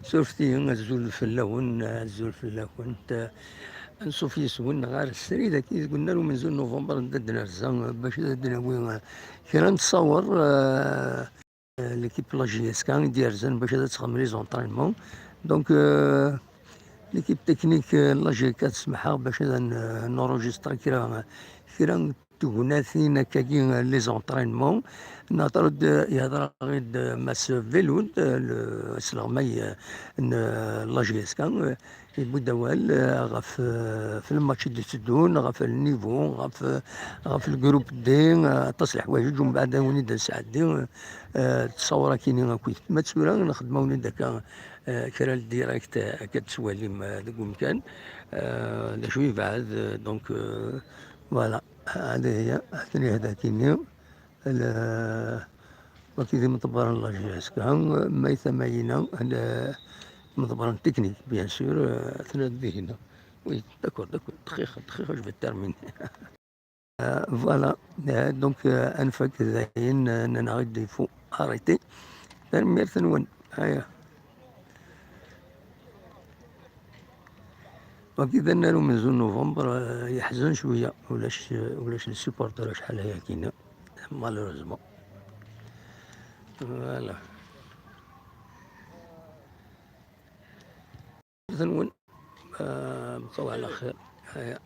سورتي الزول فلاون الزول فلاون نشوف يسون غير السريده كي قلنا له من زول نوفمبر ندنا رزان باش ندنا وين كنا نتصور ليكيب لاجيس كان ديال زين باش تخدم لي زونطرينمون دونك ليكيب تكنيك لاجي كتسمحها باش نوروجيسترا كرا تغناثين كاين لي زونطرينمون نهضر يهضر غير ماس فيلود سلغمي لاجي اس كان يبداوال غاف في الماتش اللي تدون غاف النيفو غاف الجروب دي تصل حوايج ومن بعد ونبدا نسعد تصور كاينين كويت ما تسولا نخدمو داك كرا الديريكت كتسوالي ذاك المكان شوي بعد دونك فوالا هذه هي هذا كاينين وكذا مطبرا الله جاس كان ما يثمينا مطبرا تكنيك بيان سور ثلاث ذهنا وي داكور دقيقة جو تيرميني فوالا دونك انفك ذاين انا غادي فو اريتي تنمير ثنون هيا وكذا نالو من زون نوفمبر يحزن شويه ولاش السيبورتر شحال هي كاينه مالوريزمون فوالا ثنون مصوى على خير هيا